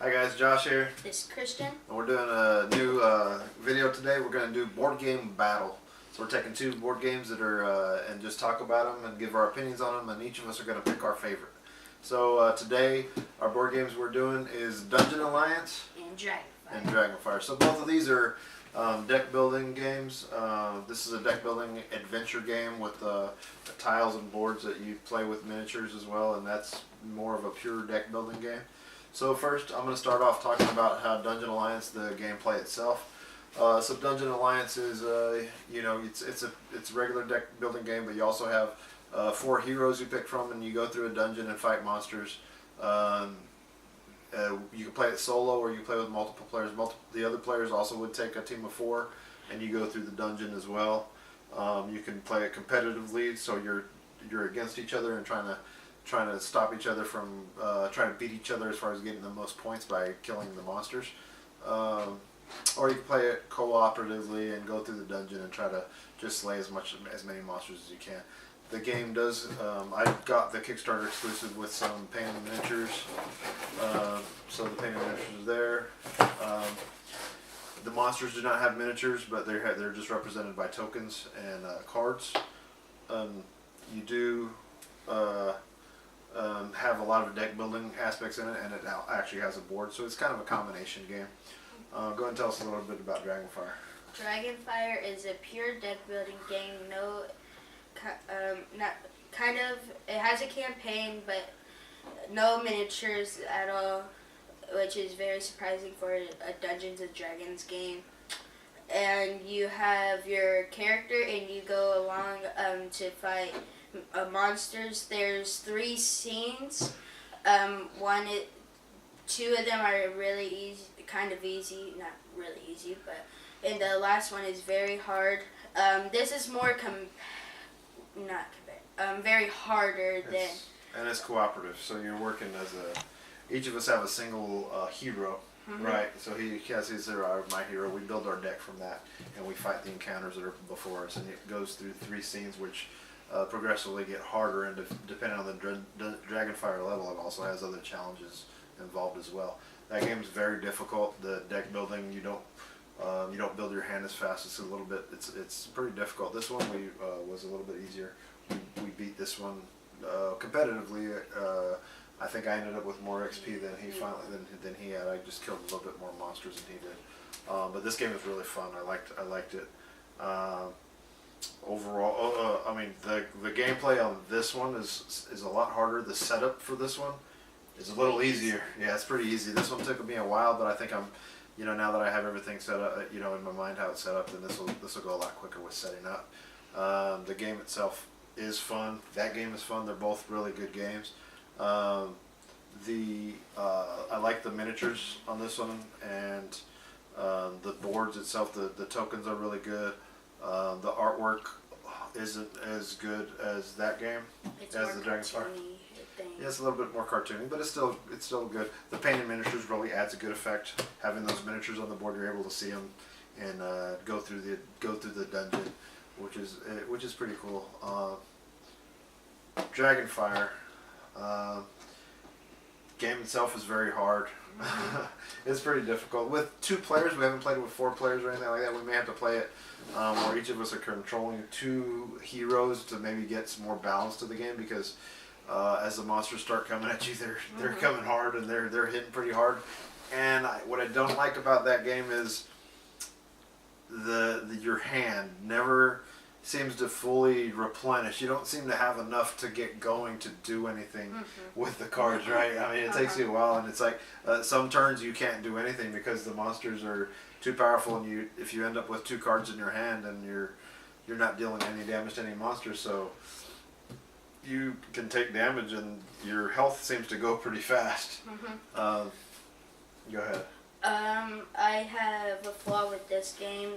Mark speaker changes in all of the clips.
Speaker 1: Hi guys, Josh here.
Speaker 2: This is Christian.
Speaker 1: And we're doing a new video today. We're going to do board game battle. So we're taking two board games that are and just talk about them and give our opinions on them, and each of us are going to pick our favorite. So today our board games we're doing is Dungeon Alliance
Speaker 2: and
Speaker 1: Dragonfire. So both of these are deck building games. This is a deck building adventure game with tiles and boards that you play with miniatures as well, and that's more of a pure deck building game. So first, I'm going to start off talking about how Dungeon Alliance, the gameplay itself. So Dungeon Alliance is, it's a regular deck building game, but you also have 4 heroes you pick from, and you go through a dungeon and fight monsters. You can play it solo, or you play with multiple players. The other players also would take a team of 4, and you go through the dungeon as well. You can play it competitively, so you're against each other and trying to stop each other from trying to beat each other as far as getting the most points by killing the monsters. Or you can play it cooperatively and go through the dungeon and try to just slay as many monsters as you can. The game does, I got the Kickstarter exclusive with some painted miniatures, so the painted miniatures are there. The monsters do not have miniatures, but they're just represented by tokens and cards. You do have a lot of deck building aspects in it, and it actually has a board, so it's kind of a combination game. Go ahead and tell us a little bit about Dragonfire.
Speaker 2: Dragonfire is a pure deck building game. It has a campaign, but no miniatures at all, which is very surprising for a Dungeons and Dragons game. And you have your character, and you go along to fight monsters. There's 3 scenes. Two of them are really easy, kind of easy, not really easy, and the last one is very hard. This is more very harder than.
Speaker 1: And it's cooperative, so you're working as each of us have a single hero, right? So he has his my hero. We build our deck from that, and we fight the encounters that are before us, and it goes through 3 scenes, which progressively get harder, and depending on the Dragonfire level, it also has other challenges involved as well. That game is very difficult. The deck building, you don't build your hand as fast. It's pretty difficult. This one was a little bit easier. We beat this one competitively. I think I ended up with more XP than he had. I just killed a little bit more monsters than he did. But this game is really fun. I liked it. Overall, the gameplay on this one is a lot harder. The setup for this one is a little easier. Yeah, it's pretty easy. This one took me a while, but I think now that I have everything set up, in my mind how it's set up, then this will go a lot quicker with setting up. The game itself is fun. That game is fun. They're both really good games. I like the miniatures on this one, and the boards itself. The tokens are really good. The artwork isn't as good as that game, as the Dragonfire. Yeah, it's a little bit more cartoony, but it's still good. The painted miniatures really adds a good effect. Having those miniatures on the board, you're able to see them and go through the dungeon, which is pretty cool. Dragonfire game itself is very hard. It's pretty difficult. With 2 players, we haven't played it with 4 players or anything like that. We may have to play it where each of us are controlling 2 heroes to maybe get some more balance to the game, because as the monsters start coming at you, they're coming hard, and they're hitting pretty hard. And what I don't like about that game is your hand never seems to fully replenish. You don't seem to have enough to get going to do anything with the cards, right? I mean, it takes you a while, and it's like some turns you can't do anything because the monsters are too powerful, and if you end up with 2 cards in your hand, then you're not dealing any damage to any monsters, so you can take damage, and your health seems to go pretty fast. Go ahead.
Speaker 2: I have a flaw with this game.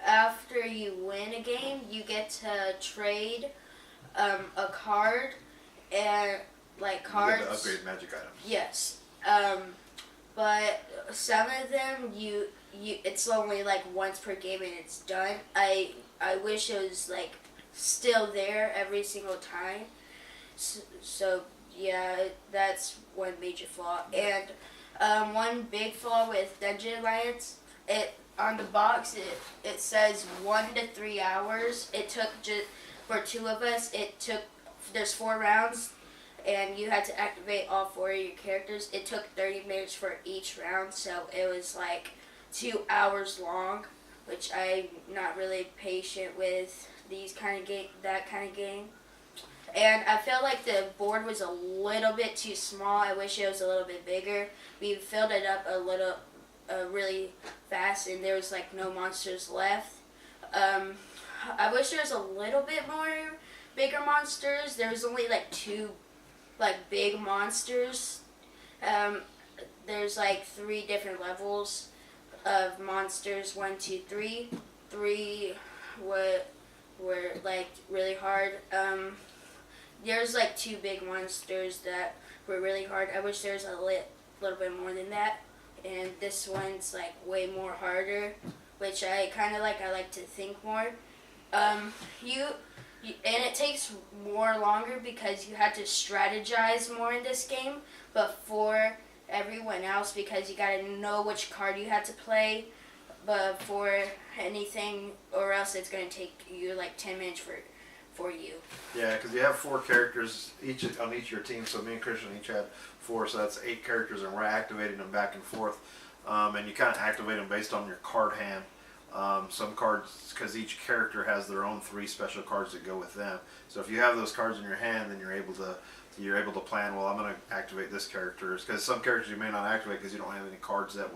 Speaker 2: After you win a game, you get to trade a card, and cards.
Speaker 1: You get to upgrade magic items.
Speaker 2: Yes, but some of them it's only once per game and it's done. I wish it was still there every single time. So yeah, that's one major flaw. And One big flaw with Dungeon Alliance, on the box it says 1 to 3 hours. It took for 2 of us. There's 4 rounds, and you had to activate all 4 of your characters. It took 30 minutes for each round, so it was like 2 hours long, which I'm not really patient with that kind of game. And I felt like the board was a little bit too small. I wish it was a little bit bigger. We filled it up really fast, and there was like no monsters left. I wish there was a little bit more bigger monsters. There was only like 2 big monsters. There's like 3 different levels of monsters. 1, 2, 3. 3 were like really hard. There's like 2 big monsters that were really hard. I wish there was a little bit more than that. And this one's like way more harder, which I kind of like. I like to think more. And it takes more longer because you had to strategize more in this game. But for everyone else, because you gotta know which card you had to play before anything, or else it's gonna take you like 10 minutes for you.
Speaker 1: Yeah, because you have 4 characters on each of your team. So me and Christian each had 4, so that's 8 characters, and we're activating them back and forth. And you kind of activate them based on your card hand. Some cards, because each character has their own 3 special cards that go with them. So if you have those cards in your hand, then you're able to plan. Well, I'm going to activate this character, because some characters you may not activate because you don't have any cards that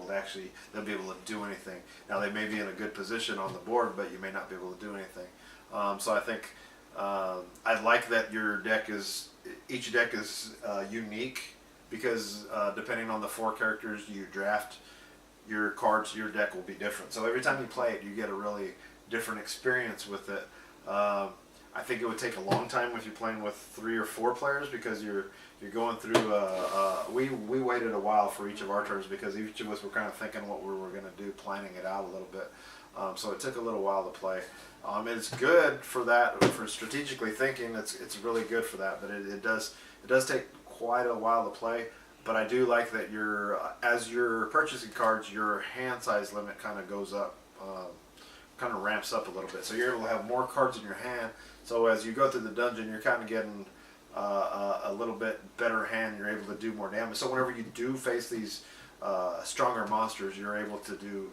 Speaker 1: they'll be able to do anything. Now they may be in a good position on the board, but you may not be able to do anything. So I think I like that each deck is unique, because depending on the 4 characters you draft, your deck will be different. So every time you play it, you get a really different experience with it. I think it would take a long time if you're playing with 3 or 4 players, because you're going through. We waited a while for each of our turns, because each of us were kind of thinking what we were going to do, planning it out a little bit. So it took a little while to play. It's good for that, for strategically thinking. It's really good for that, but it does take quite a while to play. But I do like that as you're purchasing cards, your hand size limit kind of goes up, kind of ramps up a little bit. So you're able to have more cards in your hand. So as you go through the dungeon, you're kind of getting a little bit better hand. You're able to do more damage. So whenever you do face these stronger monsters, you're able to do,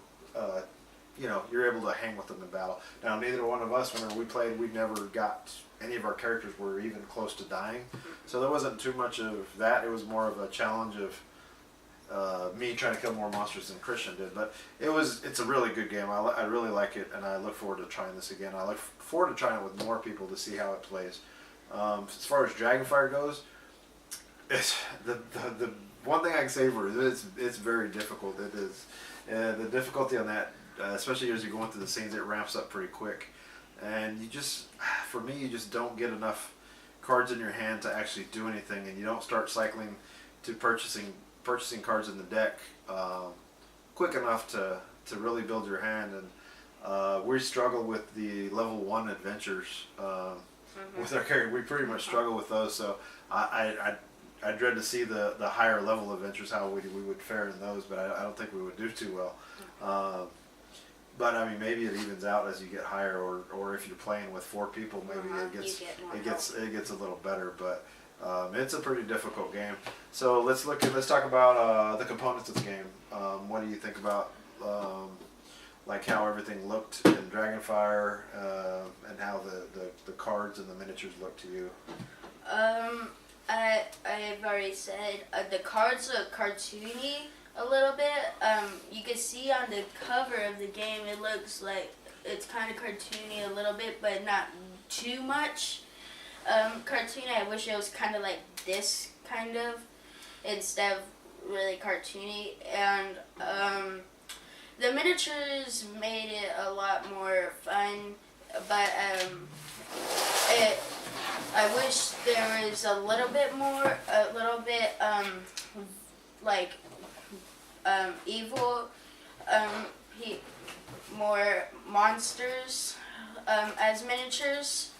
Speaker 1: you're able to hang with them in battle. Now, neither one of us, whenever we played, we never got any of our characters were even close to dying. So there wasn't too much of that. It was more of a challenge of me trying to kill more monsters than Christian did. But it's a really good game. I really like it, and I look forward to trying this again. I look forward to trying it with more people to see how it plays. As far as Dragonfire goes, it's the one thing I can say for it is it's very difficult. It is. The difficulty on that, especially as you're going through the scenes, it ramps up pretty quick. And for me, you just don't get enough cards in your hand to actually do anything, and you don't start cycling to purchasing cards in the deck quick enough to really build your hand. And we struggle with the level 1 adventures with our character. We pretty much struggle with those. So I dread to see the higher level adventures, how we would fare in those, but I don't think we would do too well. But I mean, maybe it evens out as you get higher, or if you're playing with 4 people, maybe it gets a little better. But it's a pretty difficult game. So let's talk about the components of the game. What do you think about like how everything looked in Dragonfire, and how the cards and the miniatures look to you?
Speaker 2: I've already said the cards are cartoony a little bit. You can see on the cover of the game, it looks like it's kind of cartoony a little bit, but not too much cartoony. I wish it was kind of like this kind of, instead of really cartoony. And the miniatures made it a lot more fun, but I wish there was a little bit evil, more monsters as miniatures,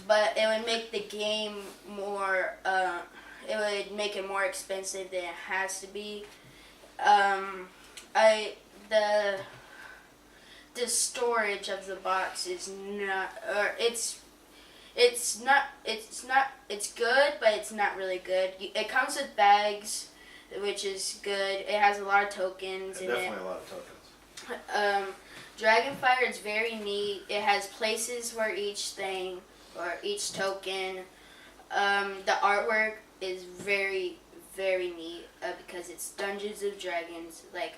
Speaker 2: but it would make the game more, it would make it more expensive than it has to be. The storage of the box is not, or it's good, but it's not really good. It comes with bags, which is good. It has a lot of tokens in it.
Speaker 1: Definitely a lot of tokens.
Speaker 2: Dragonfire is very neat. It has places where each thing, or each token, the artwork is very, very neat because it's Dungeons of Dragons. Like,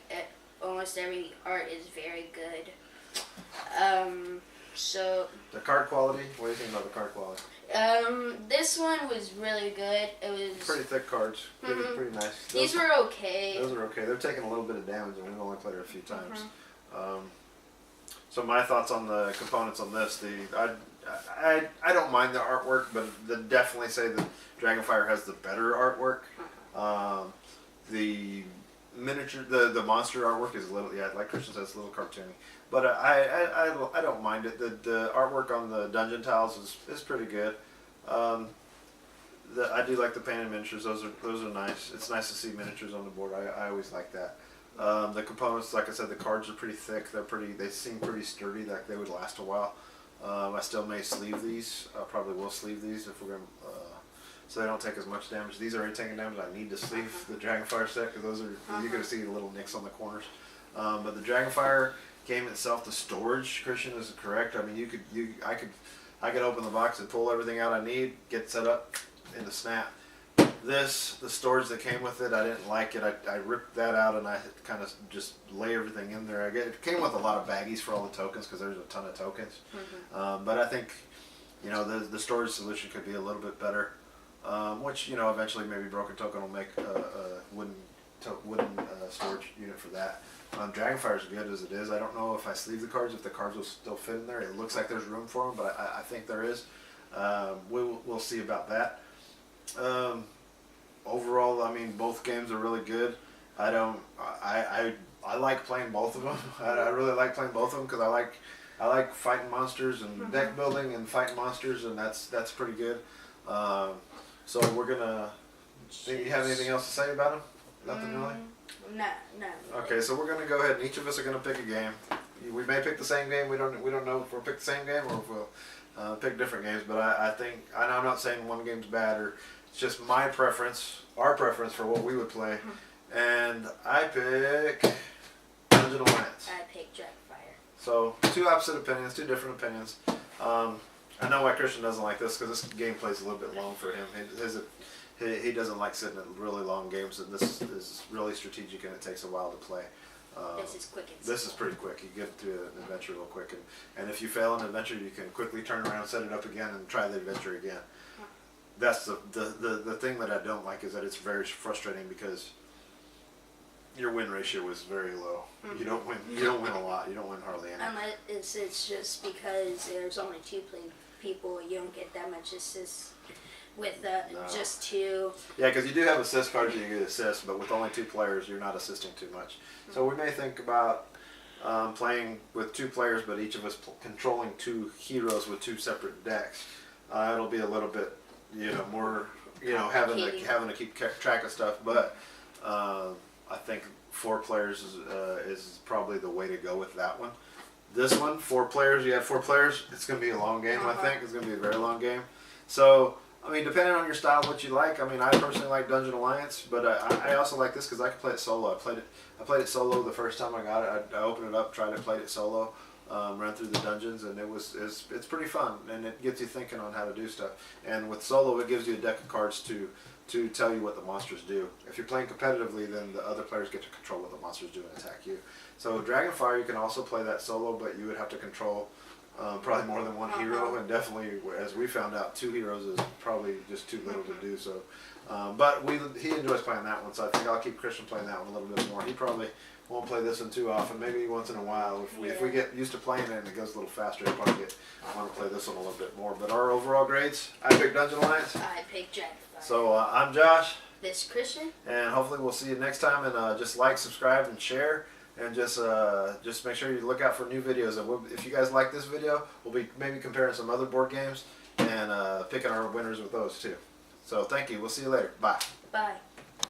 Speaker 2: almost every art is very good. So
Speaker 1: the card quality. What do you think about the card quality?
Speaker 2: This one was really good. It was
Speaker 1: pretty thick cards. Pretty nice.
Speaker 2: These were okay.
Speaker 1: Those are okay. They're taking a little bit of damage, and we've only played it a few times. So my thoughts on the components on this: I don't mind the artwork, but definitely say that Dragonfire has the better artwork. The miniature, the monster artwork is a little, like Christian says, a little cartoony. But I don't mind it. The artwork on the dungeon tiles is pretty good. I do like the painted miniatures. Those are nice. It's nice to see miniatures on the board. I always like that. The components, like I said, the cards are pretty thick. They seem pretty sturdy. Like they would last a while. I still may sleeve these. I probably will sleeve these if we're gonna, so they don't take as much damage. These are already taking damage. I need to sleeve the Dragonfire set because those are you're gonna see the little nicks on the corners. But the Dragonfire game itself, the storage, Christian, is correct. I mean, I could open the box and pull everything out I need, get set up in the snap. The storage that came with it, I didn't like it. I ripped that out and I kind of just lay everything in there. It came with a lot of baggies for all the tokens because there's a ton of tokens. But I think, the storage solution could be a little bit better, which, eventually maybe Broken Token will make a wooden storage unit for that. Dragonfire is good as it is. I don't know if I sleeve the cards, if the cards will still fit in there. It looks like there's room for them, but I think there is. We'll see about that. Overall, I mean, both games are really good. I like playing both of them. I really like playing both of them because I like fighting monsters and deck building and fighting monsters, and that's pretty good. So we're gonna. Do you have anything else to say about them? Nothing really.
Speaker 2: No.
Speaker 1: Okay, so we're gonna go ahead and each of us are gonna pick a game. We may pick the same game. We don't know if we'll pick the same game or if we'll pick different games. But I think I'm not saying one game's bad, or it's just my preference, our preference for what we would play. And I pick Dungeon Alliance.
Speaker 2: I pick Dragonfire.
Speaker 1: So two opposite opinions, two different opinions. I know why Christian doesn't like this because this game plays a little bit long for him. He doesn't like sitting in really long games, and this is really strategic and it takes a while to play.
Speaker 2: This is quick and simple.
Speaker 1: This is pretty quick. You get through an adventure real quick, and if you fail an adventure, you can quickly turn around, set it up again, and try the adventure again. That's the thing that I don't like is that it's very frustrating because your win ratio is very low. You don't win a lot. You don't win hardly any.
Speaker 2: Unless it's just because there's only two people, you don't get that much assist. With just two.
Speaker 1: Yeah, because you do have assist cards you get assist, but with only two players, you're not assisting too much. So we may think about playing with two players, but each of us controlling two heroes with two separate decks. It'll be a little bit, more, having to keep track of stuff. But I think 4 players is probably the way to go with that one. This one, 4 players. You have 4 players. It's going to be a long game. I think it's going to be a very long game. So. I mean, depending on your style, what you like. I mean, I personally like Dungeon Alliance, but I also like this because I can play it solo. I played it solo the first time I got it. I opened it up, tried it, played it solo, ran through the dungeons, and it's pretty fun, and it gets you thinking on how to do stuff. And with solo, it gives you a deck of cards to tell you what the monsters do. If you're playing competitively, then the other players get to control what the monsters do and attack you. So Dragonfire, you can also play that solo, but you would have to control. Probably more than one hero, and definitely, as we found out, 2 heroes is probably just too little to do. So, but he enjoys playing that one, so I think I'll keep Christian playing that one a little bit more. He probably won't play this one too often, maybe once in a while. If we get used to playing it and it goes a little faster, he'll probably want to play this one a little bit more. But our overall grades, I picked Dungeon Alliance.
Speaker 2: I picked Dragonfire.
Speaker 1: So I'm Josh.
Speaker 2: This is Christian.
Speaker 1: And hopefully we'll see you next time, and just like, subscribe, and share. And just make sure you look out for new videos. And if you guys like this video, we'll be maybe comparing some other board games and picking our winners with those too. So thank you. We'll see you later. Bye.
Speaker 2: Bye.